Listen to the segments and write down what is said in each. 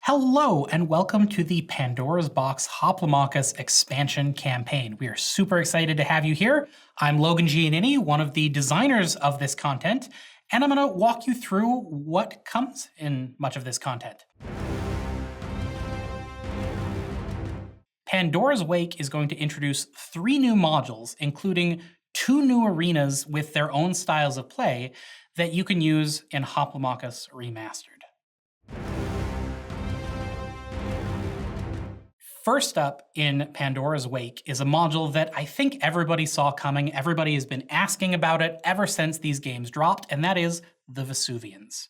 Hello, and welcome to the Pandora's Box Hoplomachus expansion campaign. We are super excited to have you here. I'm Logan Giannini, one of the designers of this content, and I'm going to walk you through what comes in much of this content. Pandora's Wake is going to introduce 3 new modules, including 2 new arenas with their own styles of play that you can use in Hoplomachus Remastered. First up in Pandora's Wake is a module that I think everybody saw coming. Everybody has been asking about it ever since these games dropped, and that is the Vesuvians.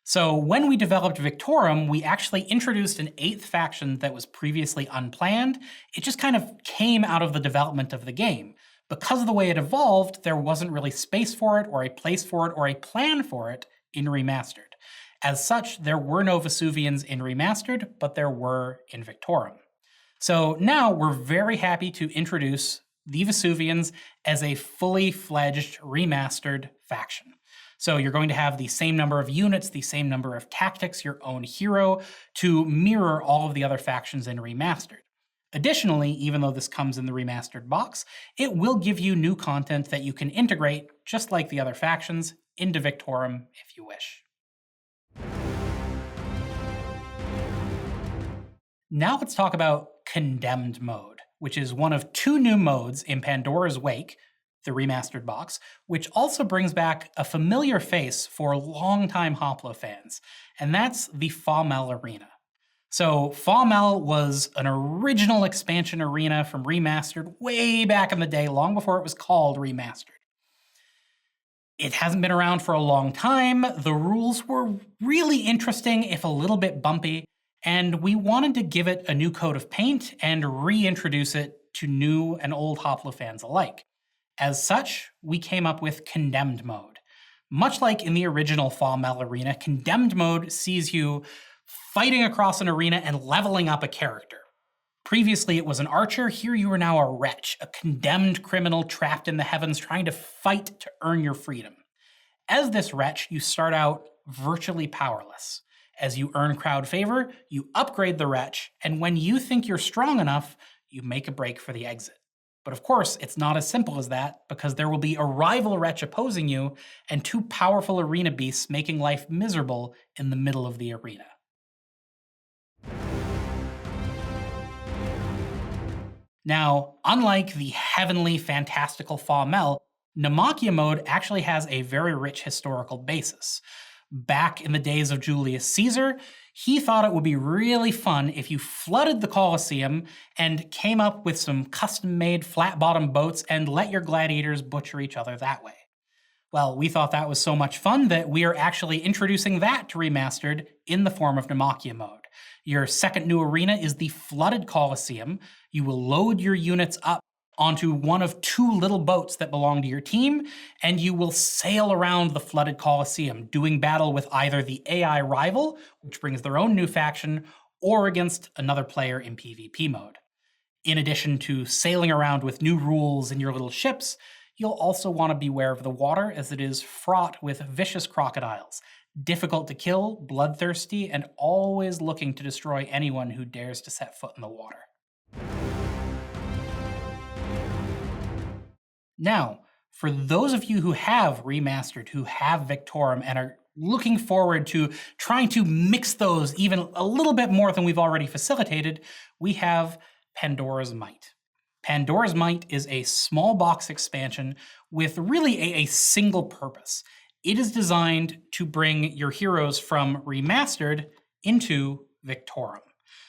So when we developed Victorum, we actually introduced an 8th faction that was previously unplanned. It just kind of came out of the development of the game. Because of the way it evolved, there wasn't really space for it, or a place for it, or a plan for it in Remastered. As such, there were no Vesuvians in Remastered, but there were in Victorum. So now we're very happy to introduce the Vesuvians as a fully fledged remastered faction. So you're going to have the same number of units, the same number of tactics, your own hero, to mirror all of the other factions in Remastered. Additionally, even though this comes in the remastered box, it will give you new content that you can integrate, just like the other factions, into Victorum if you wish. Now let's talk about Condemned mode, which is one of 2 new modes in Pandora's Wake, the remastered box, which also brings back a familiar face for longtime Hoplo fans, and that's the Fa-Mel Arena. So Fa-Mel was an original expansion arena from Remastered way back in the day, long before it was called Remastered. It hasn't been around for a long time. The rules were really interesting, if a little bit bumpy, and we wanted to give it a new coat of paint and reintroduce it to new and old Hoplo fans alike. As such, we came up with Condemned mode. Much like in the original Fa-Mel Arena, Condemned mode sees you fighting across an arena and leveling up a character. Previously it was an archer, here you are now a wretch, a condemned criminal trapped in the heavens trying to fight to earn your freedom. As this wretch, you start out virtually powerless. As you earn crowd favor, you upgrade the wretch, and when you think you're strong enough, you make a break for the exit. But of course, it's not as simple as that, because there will be a rival wretch opposing you, and 2 powerful arena beasts making life miserable in the middle of the arena. Now, unlike the heavenly, fantastical Fa-Mel, Namakya mode actually has a very rich historical basis. Back in the days of Julius Caesar, he thought it would be really fun if you flooded the Coliseum and came up with some custom-made flat-bottom boats and let your gladiators butcher each other that way. Well, we thought that was so much fun that we are actually introducing that to Remastered in the form of Namakya mode. Your second new arena is the flooded Coliseum. You will load your units up onto one of 2 little boats that belong to your team, and you will sail around the flooded Coliseum, doing battle with either the AI rival, which brings their own new faction, or against another player in PvP mode. In addition to sailing around with new rules in your little ships, you'll also want to beware of the water, as it is fraught with vicious crocodiles, difficult to kill, bloodthirsty, and always looking to destroy anyone who dares to set foot in the water. Now, for those of you who have Remastered, who have Victorum, and are looking forward to trying to mix those even a little bit more than we've already facilitated, we have Pandora's Might. Pandora's Might is a small box expansion with really a single purpose. It is designed to bring your heroes from Remastered into Victorum.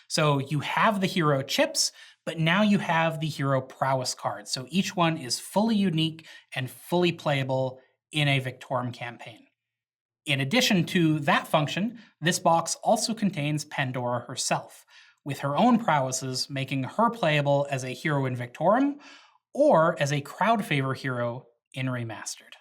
So you have the hero chips, but now you have the hero prowess cards, so each one is fully unique and fully playable in a Victorum campaign. In addition to that function, this box also contains Pandora herself, with her own prowesses making her playable as a hero in Victorum, or as a crowd favor hero in Remastered.